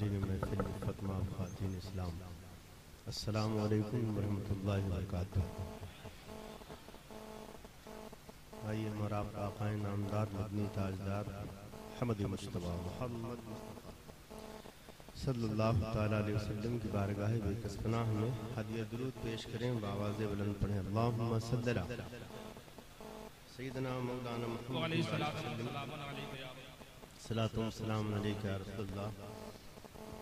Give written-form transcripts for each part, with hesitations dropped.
हाज़रीन महफ़िल फ़ातिमा ख़वातीन इस्लाम, अस्सलामु अलैकुम वरहमतुल्लाहि वबरकातुहू। आइए हमारा आपका आक़ाए नामदार मदनी ताजदार अहमद मुस्तफ़ा मुहम्मद मुस्तफ़ा सल्लल्लाहु तआला अलैहि वसल्लम की बारगाह बेकसपनाह में हदिया दुरूद पेश करें। बावाज़े बुलंद पढ़ें अल्लाहुम्मा सल्ली अला सय्यिदना मौलाना मुहम्मद सलातो व सलाम अलैका या रसूलल्लाह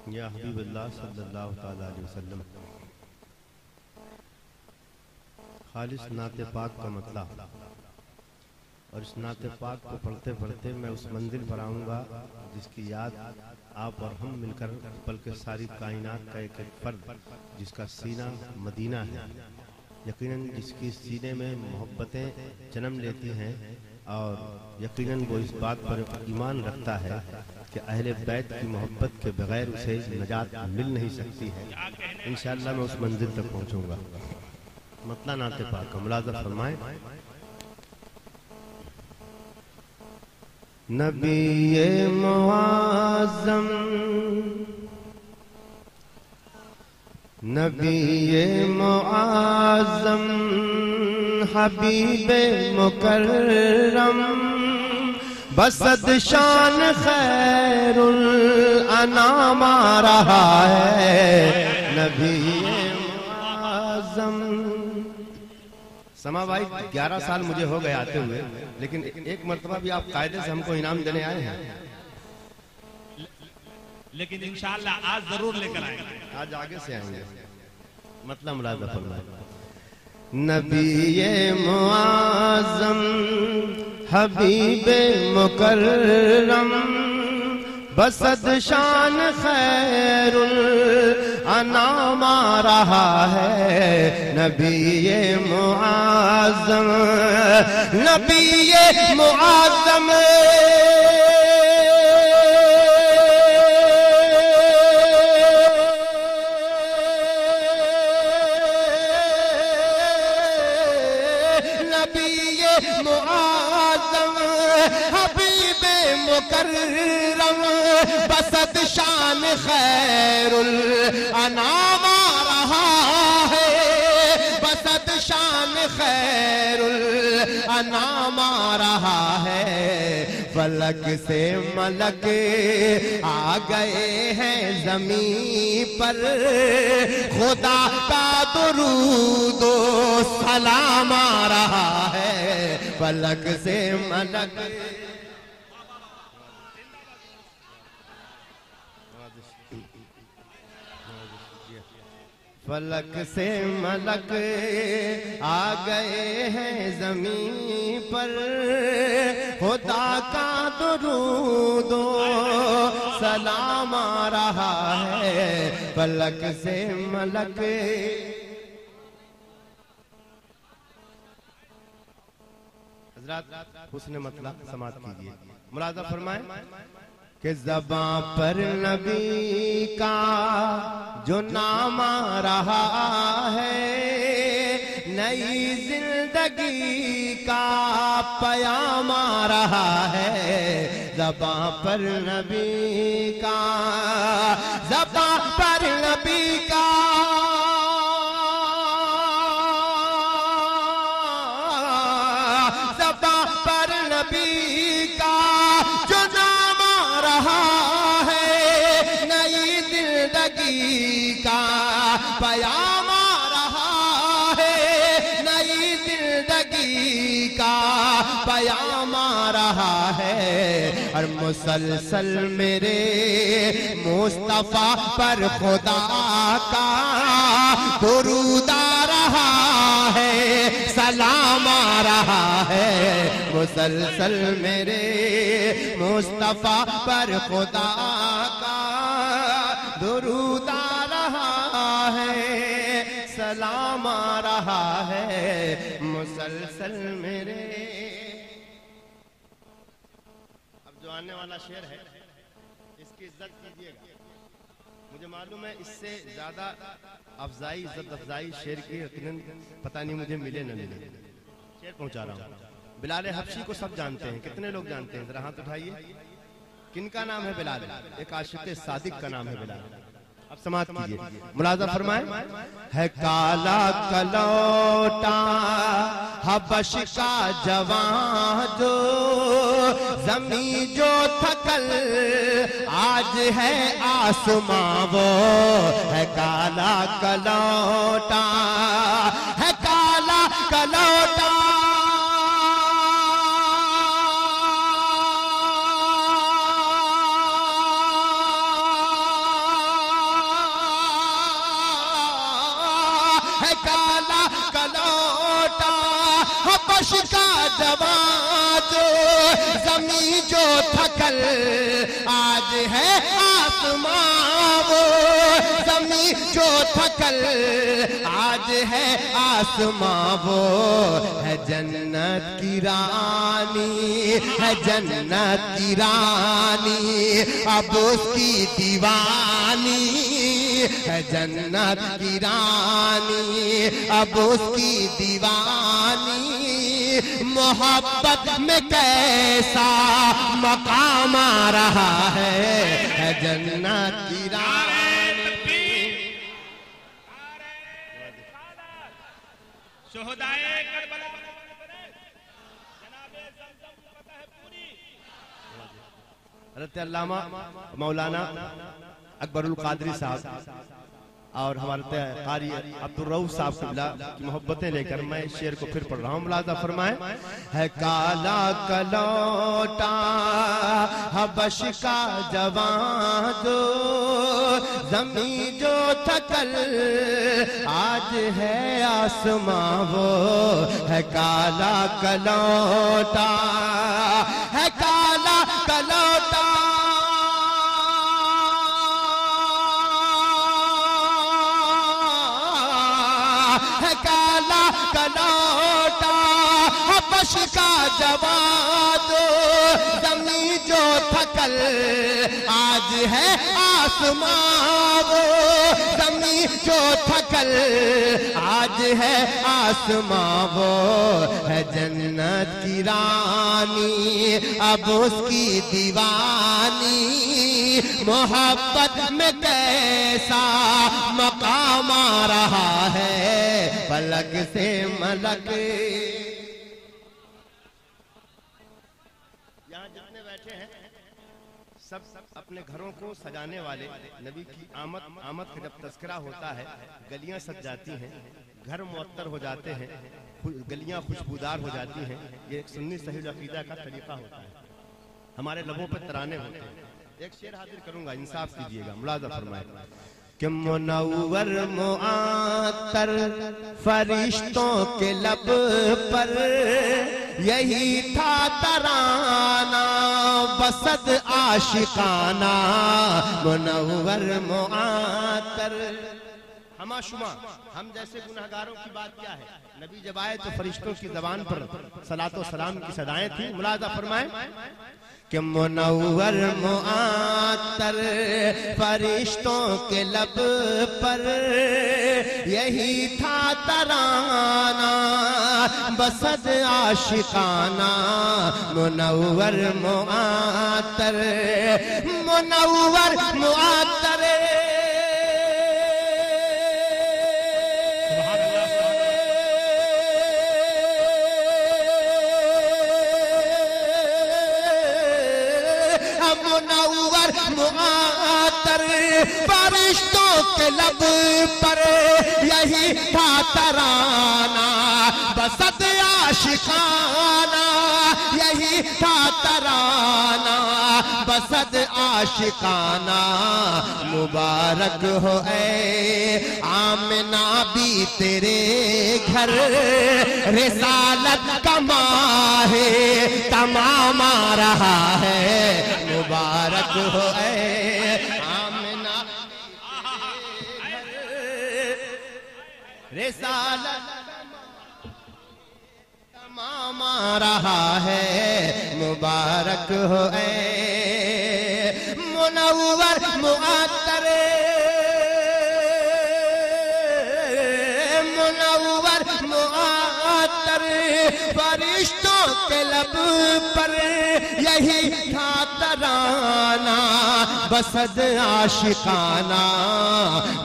या हबीबल्लाह सल्लल्लाहु तआला अलैहि वसल्लम। खालिस नाते पाक का मतलब, और इस नाते पाक को पढ़ते पढ़ते मैं उस मंजिल पर आऊँगा जिसकी याद आप और हम मिलकर, बल्कि सारी कायनात का एक एक फर्द जिसका सीना मदीना है, यकीनन जिसकी सीने में मोहब्बतें जन्म लेती हैं, और यकीनन वो इस बात पर ईमान रखता है कि अहले बैत की मोहब्बत के बगैर उसे नजात मिल नहीं सकती है। इंशाअल्लाह मैं उस मंजिल तक पहुँचूँगा। मतलब नाते पाक का मुलाज़ा फरमाएं। नबी मुआज़्ज़म नबी मुआज़्ज़म हबीब मुकर्रम बसद शान खैरुल अनाम आ रहा है। नबी मुआज़्ज़म समा भाई 11 साल मुझे हो गए आते हुए, लेकिन एक मर्तबा भी आप कायदे से हमको इनाम देने आए हैं। लेकिन इंशाअल्लाह आज जरूर लेकर आएंगे, आज आगे से आएंगे। मतलब मुलाज़ा फरमाए। नबी मुआज़्ज़म हबीब मुकर्रम बसद शान खैरुल अनाम आ रहा है। नबी मुआज़्ज़म नबी मुआज़्ज़म मुकर्रम बसद शान खैरुल अनाम आ रहा है। बसद शान खैरुल अनाम आ रहा है। फलक से मलक आ गए हैं ज़मीं पर, खुदा का दुरूद व सलाम आ रहा है। फलक से मलक फलक से मलक आ गए हैं ज़मीं पर, खुदा का दुरूद व सलाम आ रहा है। फलक से मलक हज़रात हुस्न मतलब समात कीजिए। मुलाज़ा फरमाएं कि ज़बां पर नबी का जो नाम आ रहा है, नई जिंदगी का पयाम आ रहा है। ज़बां पर नबी का, ज़बां पर नबी का, ज़बां पर नबी का जो नाम आ रहा है, नई जिंदगी का पयाम आ रहा है। नई जिंदगी का पयाम आ रहा है। और मुसलसल मेरे मुस्तफा पर खुदा का दुरूद आ रहा है, सलाम आ रहा है। मुसलसल मेरे मुस्तफा पर खुदा का दुरूद आ रहा है, सलाम आ रहा है। मुसलसल मेरे। अब जो आने वाला शेर है इसकी इज्जत कीजिएगा। मुझे मालूम है इससे ज्यादा अफजाई, इज्जत अफजाई शेर की यकीनन पता नहीं मुझे मिले न मिले। शेर पहुंचा रहा हूँ। बिलाल हबशी को सब जानते हैं। कितने लोग जानते हैं? जरा हाथ उठाइए। किनका नाम है बिलाल? एक आशिक़ सादिक का नाम है बिलाल। अब समाप्त कीजिए, मुलाज़ा फरमाए। है काला कलौटा हबश का जवान जो जमी जो थकल आज है आसमां वो है काला कलौटा, है काला कलौटा। काला कलौटा हबश का जवान जो जमी जो थकल आज है आसमां वो जमी जो थकल आज है आसमां वो है जन्नत की रानी, है जन्नत की रानी अब उसकी दीवानी है जन्नत की रानी अब उसकी दीवानी। मोहब्बत में कैसा मकाम आ रहा है जन्नत की रानी। शोहदाए करबला हज़रत अल्लामा मौलाना अकबरुल कादरी साहब और हमारे कारी अब्दुल रऊफ साहब की मोहब्बतें लेकर मैं इस शेर को फिर पढ़ रहा हूँ। मुलाज़ा फरमाए। है काला कलौटा हबश का जवान जो जमी जो थकल आज है आसमां वो है काला कलौटा, है काला कलौटा। काला कलौटा हबश का जवान जमी जो थकल आज है आसमां वो जमी जो थकल आज है आसमां वो है जन्नत की रानी अब उसकी दीवानी। मोहब्बत में कैसा मकाम आ रहा है पलक से मलक। यहाँ जितने बैठे हैं सब अपने घरों को सजाने वाले। नबी की आमद का जब तस्करा होता है गलियां सज जाती हैं, घर मुअत्तर हो जाते हैं, गलियां खुशबूदार हो जाती हैं। ये एक सुन्नी सही अकीदा का तरीका होता है। हमारे लबों पर तराने होते हैं। एक शेर हाजिर करूंगा, इंसाफ कीजिएगा। मुलाज़ा फरमाए कि मुनव्वर मुआत्तर फरिश्तों के लब पर यही था तराना बसद आशिकाना। मुनव्वर मुआत्तर हमाशुमा हम जैसे गुनहगारों की बात क्या है। नबी जब आए तो फरिश्तों की जबान पर सलातो सलाम की सदाएं थी। मुलाज़ा फरमाए कि मुनव्वर मुआत्तर फरिश्तों के लब पर यही था तराना बसद आशिकाना। मुनव्वर मुआत्तर, मुनव्वर मुआत्तर मुनव्वर मुआत्तर फरिश्तों के लब पर यही था तराना बसद आशिकाना। यही था तराना बसद आशिकाना। मुबारक हो ऐ आमिना भी तेरे घर रिसालत का माहे तमाम आ रहा है। मुबारक हो ऐ आमिना रिसालत तमाम आ रहा है। मुबारक हो ऐ मुनव्वर मुआत्तर, मुनव्वर मुआत्तर फरिश्तों के लब पर यही था तराना, बसद आशिकाना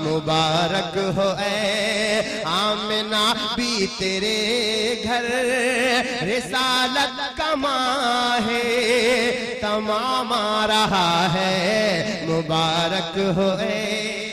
मुबारक हो ऐ आमिना भी तेरे घर, रिसालत का माहे तमाम आ रहा है, मुबारक हो ऐ